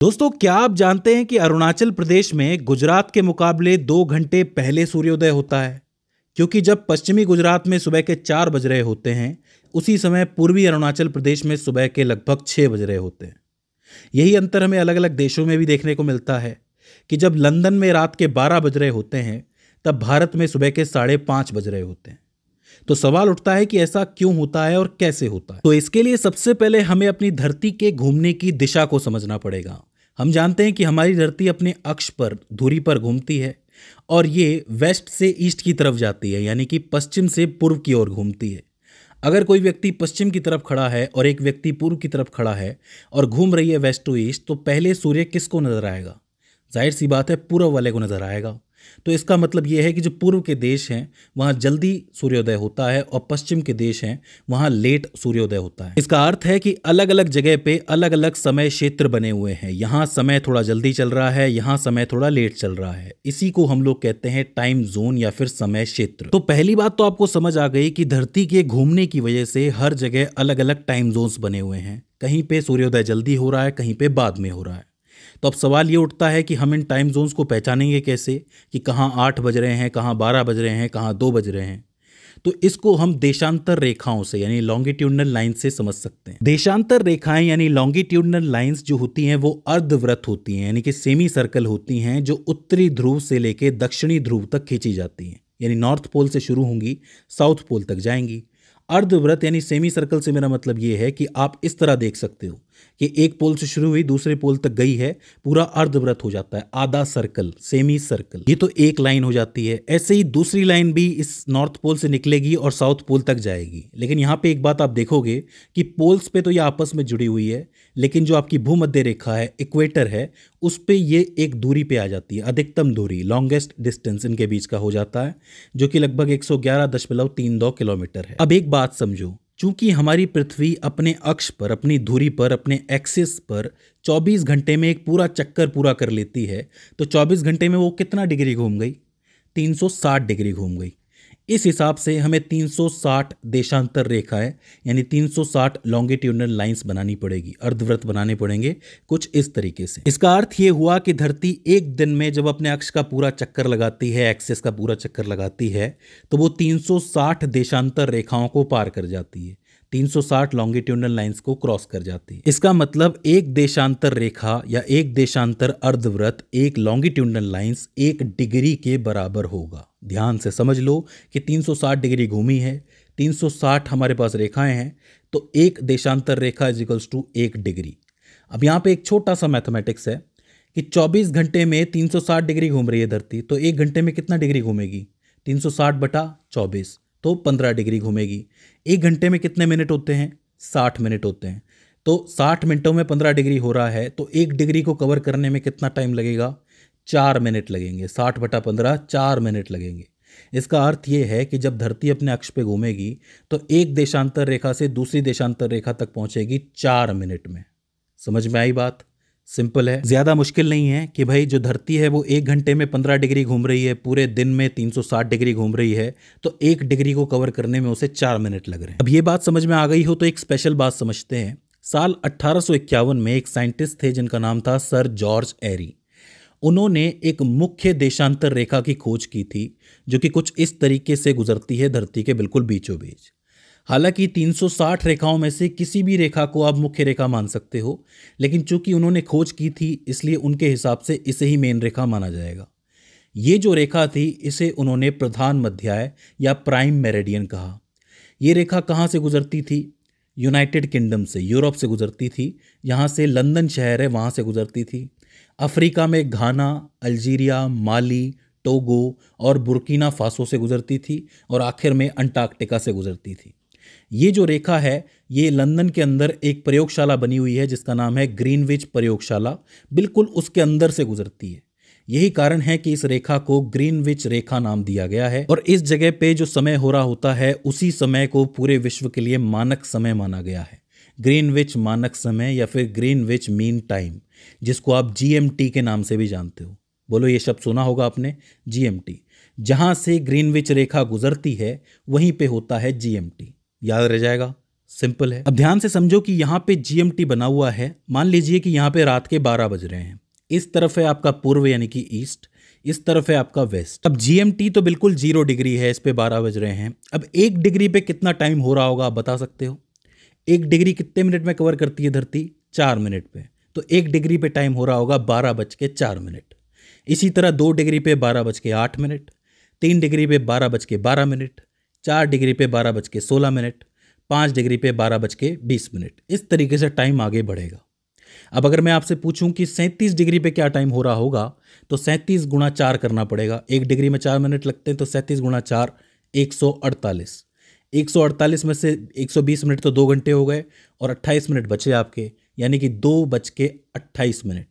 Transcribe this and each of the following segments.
दोस्तों, क्या आप जानते हैं कि अरुणाचल प्रदेश में गुजरात के मुकाबले 2 घंटे पहले सूर्योदय होता है? क्योंकि जब पश्चिमी गुजरात में सुबह के 4 बज रहे होते हैं, उसी समय पूर्वी अरुणाचल प्रदेश में सुबह के लगभग 6 बज रहे होते हैं। यही अंतर हमें अलग अलग देशों में भी देखने को मिलता है कि जब लंदन में रात के 12 बज रहे होते हैं, तब भारत में सुबह के 5:30 बज रहे होते हैं। तो सवाल उठता है कि ऐसा क्यों होता है और कैसे होता है। तो इसके लिए सबसे पहले हमें अपनी धरती के घूमने की दिशा को समझना पड़ेगा। हम जानते हैं कि हमारी धरती अपने अक्ष पर धुरी पर घूमती है और ये वेस्ट से ईस्ट की तरफ जाती है, यानी कि पश्चिम से पूर्व की ओर घूमती है। अगर कोई व्यक्ति पश्चिम की तरफ खड़ा है और एक व्यक्ति पूर्व की तरफ खड़ा है और घूम रही है वेस्ट टू ईस्ट, तो पहले सूर्य किसको नजर आएगा? जाहिर सी बात है, पूर्व वाले को नजर आएगा। तो इसका मतलब यह है कि जो पूर्व के देश हैं वहां जल्दी सूर्योदय होता है और पश्चिम के देश हैं वहां लेट सूर्योदय होता है। इसका अर्थ है कि अलग अलग जगह पे अलग अलग समय क्षेत्र बने हुए हैं। यहाँ समय थोड़ा जल्दी चल रहा है, यहाँ समय थोड़ा लेट चल रहा है। इसी को हम लोग कहते हैं टाइम जोन या फिर समय क्षेत्र। तो पहली बात तो आपको समझ आ गई कि धरती के घूमने की वजह से हर जगह अलग अलग टाइम जोन्स बने हुए हैं। कहीं पे सूर्योदय जल्दी हो रहा है, कहीं पे बाद में हो रहा है। तो अब सवाल ये उठता है कि हम इन टाइम जोन्स को पहचानेंगे कैसे कि कहाँ 8 बज रहे हैं, कहाँ 12 बज रहे हैं, कहाँ 2 बज रहे हैं। तो इसको हम देशांतर रेखाओं से यानी लॉन्गिट्यूडनल लाइंस से समझ सकते हैं। देशांतर रेखाएं यानी लॉन्गिट्यूडनल लाइंस जो होती हैं वो अर्धवृत्त होती हैं, यानी कि सेमी सर्कल होती हैं, जो उत्तरी ध्रुव से लेके दक्षिणी ध्रुव तक खींची जाती हैं। यानी नॉर्थ पोल से शुरू होंगी, साउथ पोल तक जाएंगी। अर्धवृत्त यानी सेमी सर्कल से मेरा मतलब ये है कि आप इस तरह देख सकते हो कि एक पोल से शुरू हुई दूसरे पोल तक गई है, पूरा अर्धवृत्त हो जाता है, आधा सर्कल, सेमी सर्कल। ये तो एक लाइन हो जाती है। ऐसे ही दूसरी लाइन भी इस नॉर्थ पोल से निकलेगी और साउथ पोल तक जाएगी। लेकिन यहाँ पे एक बात आप देखोगे कि पोल्स पे तो ये आपस में जुड़ी हुई है, लेकिन जो आपकी भूमध्य रेखा है, इक्वेटर है, उस पे ये एक दूरी पे आ जाती है। अधिकतम दूरी, लॉन्गेस्ट डिस्टेंस इनके बीच का हो जाता है, जो कि लगभग 111.32 किलोमीटर है। अब एक बात समझो, चूंकि हमारी पृथ्वी अपने अक्ष पर, अपनी धुरी पर, अपने एक्सिस पर 24 घंटे में एक पूरा चक्कर पूरा कर लेती है, तो 24 घंटे में वो कितना डिग्री घूम गई? 360 डिग्री घूम गई। इस हिसाब से हमें 360 देशांतर रेखाएं यानी 360 लॉन्गिट्यूडनल लाइंस बनानी पड़ेगी, अर्धवृत्त बनाने पड़ेंगे कुछ इस तरीके से। इसका अर्थ ये हुआ कि धरती एक दिन में जब अपने अक्ष का पूरा चक्कर लगाती है, एक्सिस का पूरा चक्कर लगाती है, तो वो 360 देशांतर रेखाओं को पार कर जाती है, 360 लॉन्गिट्यूडनल लाइंस को क्रॉस कर जाती है। इसका मतलब एक देशांतर रेखा या एक देशांतर अर्धवृत्त, एक लॉन्गिट्यूडनल लाइंस 1 डिग्री के बराबर होगा। ध्यान से समझ लो कि 360 डिग्री घूमी है, 360 हमारे पास रेखाएं हैं, तो एक देशांतर रेखा इज इक्वल्स टू 1 डिग्री। अब यहाँ पे एक छोटा सा मैथमेटिक्स है कि 24 घंटे में 360 डिग्री घूम रही है धरती, तो 1 घंटे में कितना डिग्री घूमेगी? 360/24, तो 15 डिग्री घूमेगी। 1 घंटे में कितने मिनट होते हैं? 60 मिनट होते हैं। तो 60 मिनटों में 15 डिग्री हो रहा है, तो 1 डिग्री को कवर करने में कितना टाइम लगेगा? 4 मिनट लगेंगे। 60/15 4 मिनट लगेंगे। इसका अर्थ ये है कि जब धरती अपने अक्ष पे घूमेगी तो एक देशांतर रेखा से दूसरी देशांतर रेखा तक पहुंचेगी 4 मिनट में। समझ में आई बात? सिंपल है, ज्यादा मुश्किल नहीं है कि भाई जो धरती है वो 1 घंटे में 15 डिग्री घूम रही है, पूरे दिन में 360 डिग्री घूम रही है, तो 1 डिग्री को कवर करने में उसे 4 मिनट लग रहे हैं। अब ये बात समझ में आ गई हो तो एक स्पेशल बात समझते हैं। साल 1851 में एक साइंटिस्ट थे जिनका नाम था सर जॉर्ज एरी। उन्होंने एक मुख्य देशांतर रेखा की खोज की थी जो कि कुछ इस तरीके से गुजरती है धरती के बिल्कुल बीचों बीच। हालांकि 360 रेखाओं में से किसी भी रेखा को आप मुख्य रेखा मान सकते हो, लेकिन चूंकि उन्होंने खोज की थी इसलिए उनके हिसाब से इसे ही मेन रेखा माना जाएगा। ये जो रेखा थी इसे उन्होंने प्रधान मध्याय या प्राइम मेरिडियन कहा। ये रेखा कहाँ से गुजरती थी? यूनाइटेड किंगडम से, यूरोप से गुजरती थी। यहाँ से लंदन शहर है, वहाँ से गुजरती थी। अफ्रीका में घाना, अल्जीरिया, माली, टोगो और बुर्किना फासो से गुजरती थी और आखिर में अंटार्कटिका से गुजरती थी। ये जो रेखा है ये लंदन के अंदर एक प्रयोगशाला बनी हुई है जिसका नाम है ग्रीनविच प्रयोगशाला, बिल्कुल उसके अंदर से गुजरती है। यही कारण है कि इस रेखा को ग्रीनविच रेखा नाम दिया गया है और इस जगह पे जो समय हो रहा होता है उसी समय को पूरे विश्व के लिए मानक समय माना गया है। ग्रीनविच मानक समय या फिर ग्रीनविच मीन टाइम, जिसको आप जीएमटी के नाम से भी जानते हो। बोलो, ये शब्द सुना होगा आपने, जीएमटी। जहां से ग्रीनविच रेखा गुजरती है वहीं पे होता है जीएमटी। याद रह जाएगा? सिंपल है। अब ध्यान से समझो कि यहाँ पे जीएमटी बना हुआ है। मान लीजिए कि यहाँ पे रात के 12 बज रहे हैं। इस तरफ है आपका पूर्व यानी कि ईस्ट, इस तरफ है आपका वेस्ट। अब जीएमटी तो बिल्कुल 0 डिग्री है, इस पे 12 बज रहे हैं। अब 1 डिग्री पे कितना टाइम हो रहा होगा आप बता सकते हो? 1 डिग्री कितने मिनट में कवर करती है धरती? 4 मिनट पे। तो 1 डिग्री पे टाइम हो रहा होगा 12:04। इसी तरह 2 डिग्री पे 12:08, 3 डिग्री पे 12:12, 4 डिग्री पे 12:16, 5 डिग्री पे 12:20। इस तरीके से टाइम आगे बढ़ेगा। अब अगर मैं आपसे पूछूं कि 37 डिग्री पे क्या टाइम हो रहा होगा, तो 37 गुणा 4 करना पड़ेगा। 1 डिग्री में 4 मिनट लगते हैं, तो 37 गुणा 4 148। 148 में से 120 मिनट तो 2 घंटे हो गए और 28 मिनट बचे आपके, यानी कि 2:28।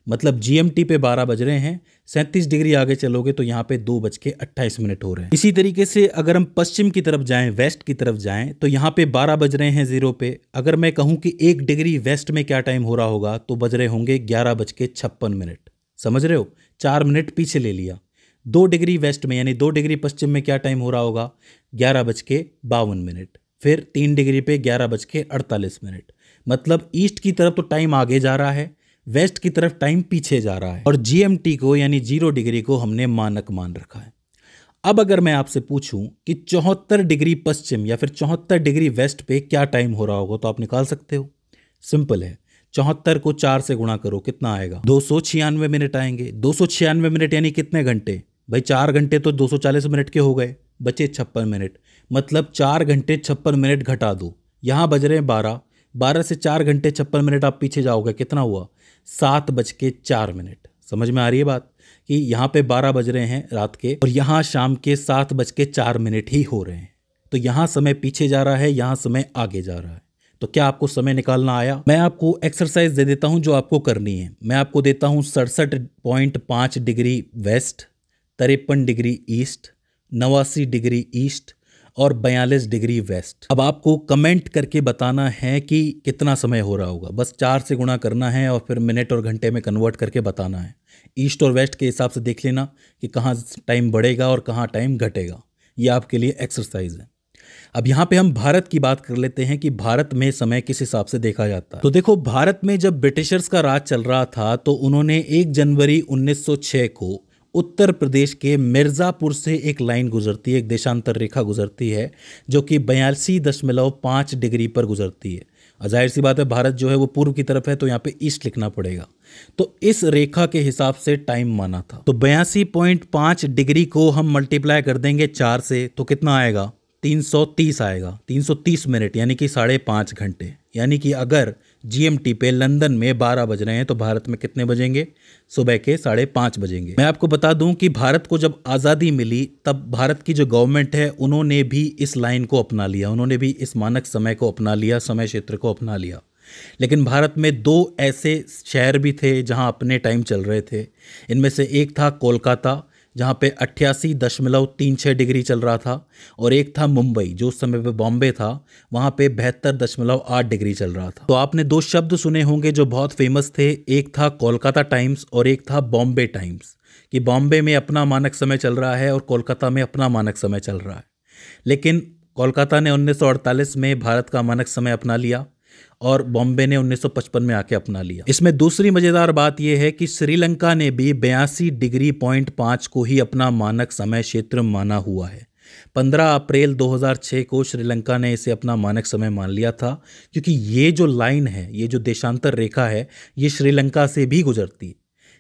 मतलब जीएमटी पे 12 बज रहे हैं, 37 डिग्री आगे चलोगे तो यहाँ पे 2:28 हो रहे हैं। इसी तरीके से अगर हम पश्चिम की तरफ जाएं, वेस्ट की तरफ जाएं, तो यहाँ पे 12 बज रहे हैं 0 पे। अगर मैं कहूँ कि 1 डिग्री वेस्ट में क्या टाइम हो रहा होगा, तो बज रहे होंगे 11:56। समझ रहे हो? 4 मिनट पीछे ले लिया। 2 डिग्री वेस्ट में यानी 2 डिग्री पश्चिम में क्या टाइम हो रहा होगा? 11:52। फिर 3 डिग्री पे 11:48। मतलब ईस्ट की तरफ तो टाइम आगे जा रहा है, वेस्ट की तरफ टाइम पीछे जा रहा है। और जीएमटी को यानी 0 डिग्री को हमने मानक मान रखा है। अब अगर मैं आपसे पूछूं कि 74 डिग्री पश्चिम या फिर 74 डिग्री वेस्ट पे क्या टाइम हो रहा होगा, तो आप निकाल सकते हो। सिंपल है, 74 को 4 से गुणा करो, कितना आएगा? 296 मिनट आएंगे। 296 मिनट यानी कितने घंटे भाई? 4 घंटे तो 240 मिनट के हो गए, बचे 56 मिनट। मतलब 4 घंटे 56 मिनट घटा दो, यहाँ बज रहे हैं 12। 12 से 4 घंटे 56 मिनट आप पीछे जाओगे, कितना हुआ? 7:04। समझ में आ रही है बात कि यहाँ पे 12 बज रहे हैं रात के और यहाँ शाम के 7:04 ही हो रहे हैं। तो यहाँ समय पीछे जा रहा है, यहाँ समय आगे जा रहा है। तो क्या आपको समय निकालना आया? मैं आपको एक्सरसाइज दे देता हूँ जो आपको करनी है। मैं आपको देता हूँ 67.5 degree west, 53 degree east, 89 degree east और 42 डिग्री वेस्ट। अब आपको कमेंट करके बताना है कि कितना समय हो रहा होगा। बस 4 से गुणा करना है और फिर मिनट और घंटे में कन्वर्ट करके बताना है। ईस्ट और वेस्ट के हिसाब से देख लेना कि कहाँ टाइम बढ़ेगा और कहाँ टाइम घटेगा। ये आपके लिए एक्सरसाइज है। अब यहाँ पे हम भारत की बात कर लेते हैं कि भारत में समय किस हिसाब से देखा जाता है। तो देखो, भारत में जब ब्रिटिशर्स का राज चल रहा था तो उन्होंने 1 जनवरी 1906 को उत्तर प्रदेश के मिर्ज़ापुर से एक लाइन गुजरती है, एक देशांतर रेखा गुजरती है जो कि 82.5 डिग्री पर गुजरती है। जाहिर सी बात है, भारत जो है वो पूर्व की तरफ है, तो यहाँ पे ईस्ट लिखना पड़ेगा। तो इस रेखा के हिसाब से टाइम माना था। तो 82.5 डिग्री को हम मल्टीप्लाई कर देंगे 4 से, तो कितना आएगा? 330 आएगा। 330 मिनट यानी कि 5.5 घंटे। यानी कि अगर जीएमटी पे लंदन में 12 बज रहे हैं तो भारत में कितने बजेंगे? सुबह के 5:30 बजेंगे। मैं आपको बता दूं कि भारत को जब आज़ादी मिली तब भारत की जो गवर्नमेंट है उन्होंने भी इस लाइन को अपना लिया, उन्होंने भी इस मानक समय को अपना लिया, समय क्षेत्र को अपना लिया। लेकिन भारत में 2 ऐसे शहर भी थे जहां अपने टाइम चल रहे थे। इनमें से एक था कोलकाता, जहाँ पे 88.36 डिग्री चल रहा था, और एक था मुंबई जो उस समय पे बॉम्बे था, वहाँ पे 72.8 डिग्री चल रहा था। तो आपने 2 शब्द सुने होंगे जो बहुत फेमस थे, एक था कोलकाता टाइम्स और एक था बॉम्बे टाइम्स, कि बॉम्बे में अपना मानक समय चल रहा है और कोलकाता में अपना मानक समय चल रहा है। लेकिन कोलकाता ने 1948 में भारत का मानक समय अपना लिया और बॉम्बे ने 1955 में आके अपना लिया। इसमें दूसरी मजेदार बात यह है कि श्रीलंका ने भी 82.5 को ही अपना मानक समय क्षेत्र माना हुआ है। 15 अप्रैल 2006 को श्रीलंका ने इसे अपना मानक समय मान लिया था, क्योंकि ये जो लाइन है, ये जो देशांतर रेखा है, ये श्रीलंका से भी गुजरती है।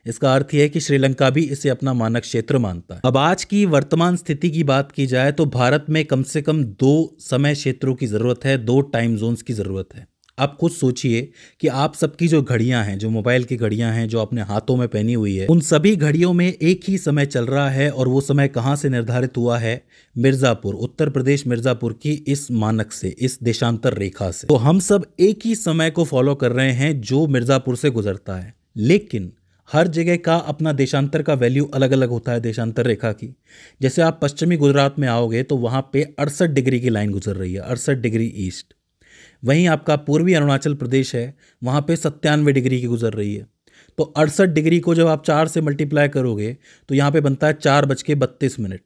इसका अर्थ यह है कि श्रीलंका भी इसे अपना मानक क्षेत्र मानता है। अब आज की वर्तमान स्थिति की बात की जाए तो भारत में कम से कम 2 समय क्षेत्रों की ज़रूरत है, 2 टाइम जोन्स की ज़रूरत है। आप खुद सोचिए कि आप सबकी जो घड़ियां हैं, जो मोबाइल की घड़ियां हैं, जो अपने हाथों में पहनी हुई है, उन सभी घड़ियों में एक ही समय चल रहा है। और वो समय कहाँ से निर्धारित हुआ है? मिर्ज़ापुर, उत्तर प्रदेश मिर्ज़ापुर की इस मानक से, इस देशांतर रेखा से। तो हम सब एक ही समय को फॉलो कर रहे हैं जो मिर्ज़ापुर से गुजरता है। लेकिन हर जगह का अपना देशांतर का वैल्यू अलग अलग होता है देशांतर रेखा की। जैसे आप पश्चिमी गुजरात में आओगे तो वहाँ पे 68 डिग्री की लाइन गुजर रही है, 68 डिग्री ईस्ट। वहीं आपका पूर्वी अरुणाचल प्रदेश है, वहाँ पे 97 डिग्री की गुजर रही है। तो 68 डिग्री को जब आप 4 से मल्टीप्लाई करोगे तो यहाँ पे बनता है 4:32।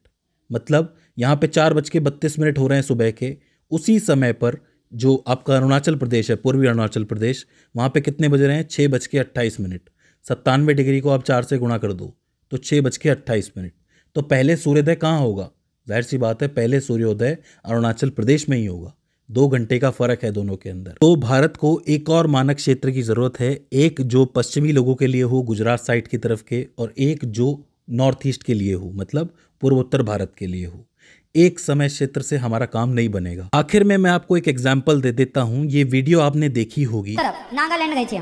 मतलब यहाँ पे 4:32 हो रहे हैं सुबह के। उसी समय पर जो आपका अरुणाचल प्रदेश है, पूर्वी अरुणाचल प्रदेश, वहाँ पे कितने बज रहे हैं? 6:28। 97 डिग्री को आप 4 से गुणा कर दो तो 6:28। तो पहले सूर्योदय कहाँ होगा? जाहिर सी बात है, पहले सूर्योदय अरुणाचल प्रदेश में ही होगा। 2 घंटे का फर्क है दोनों के अंदर। तो भारत को एक और मानक क्षेत्र की ज़रूरत है, एक जो पश्चिमी लोगों के लिए हो गुजरात साइड की तरफ के, और एक जो नॉर्थ ईस्ट के लिए हो, मतलब पूर्वोत्तर भारत के लिए हो। एक समय क्षेत्र से हमारा काम नहीं बनेगा। आखिर में मैं आपको एक एग्जाम्पल दे देता हूँ। ये वीडियो आपने देखी होगी। नागालैंड गए थे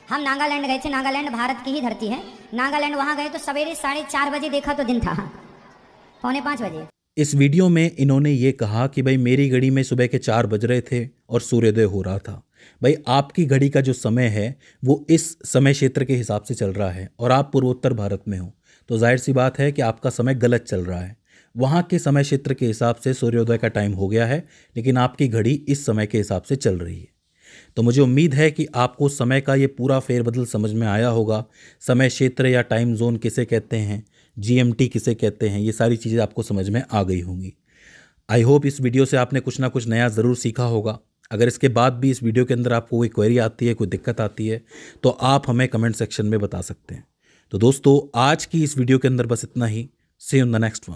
हम नागालैंड गए थे। नागालैंड भारत की ही धरती है। नागालैंड वहाँ गए तो सवेरे 4:30 बजे देखा तो दिन था 4:45 बजे। इस वीडियो में इन्होंने ये कहा कि भाई मेरी घड़ी में सुबह के 4 बज रहे थे और सूर्योदय हो रहा था। भाई आपकी घड़ी का जो समय है वो इस समय क्षेत्र के हिसाब से चल रहा है और आप पूर्वोत्तर भारत में हो, तो जाहिर सी बात है कि आपका समय गलत चल रहा है। वहाँ के समय क्षेत्र के हिसाब से सूर्योदय का टाइम हो गया है, लेकिन आपकी घड़ी इस समय के हिसाब से चल रही है। तो मुझे उम्मीद है कि आपको समय का ये पूरा फेरबदल समझ में आया होगा। समय क्षेत्र या टाइम जोन किसे कहते हैं, GMT किसे कहते हैं, ये सारी चीज़ें आपको समझ में आ गई होंगी। आई होप इस वीडियो से आपने कुछ ना कुछ नया ज़रूर सीखा होगा। अगर इसके बाद भी इस वीडियो के अंदर आपको कोई क्वेरी आती है, कोई दिक्कत आती है, तो आप हमें कमेंट सेक्शन में बता सकते हैं। तो दोस्तों, आज की इस वीडियो के अंदर बस इतना ही। See you in the next one.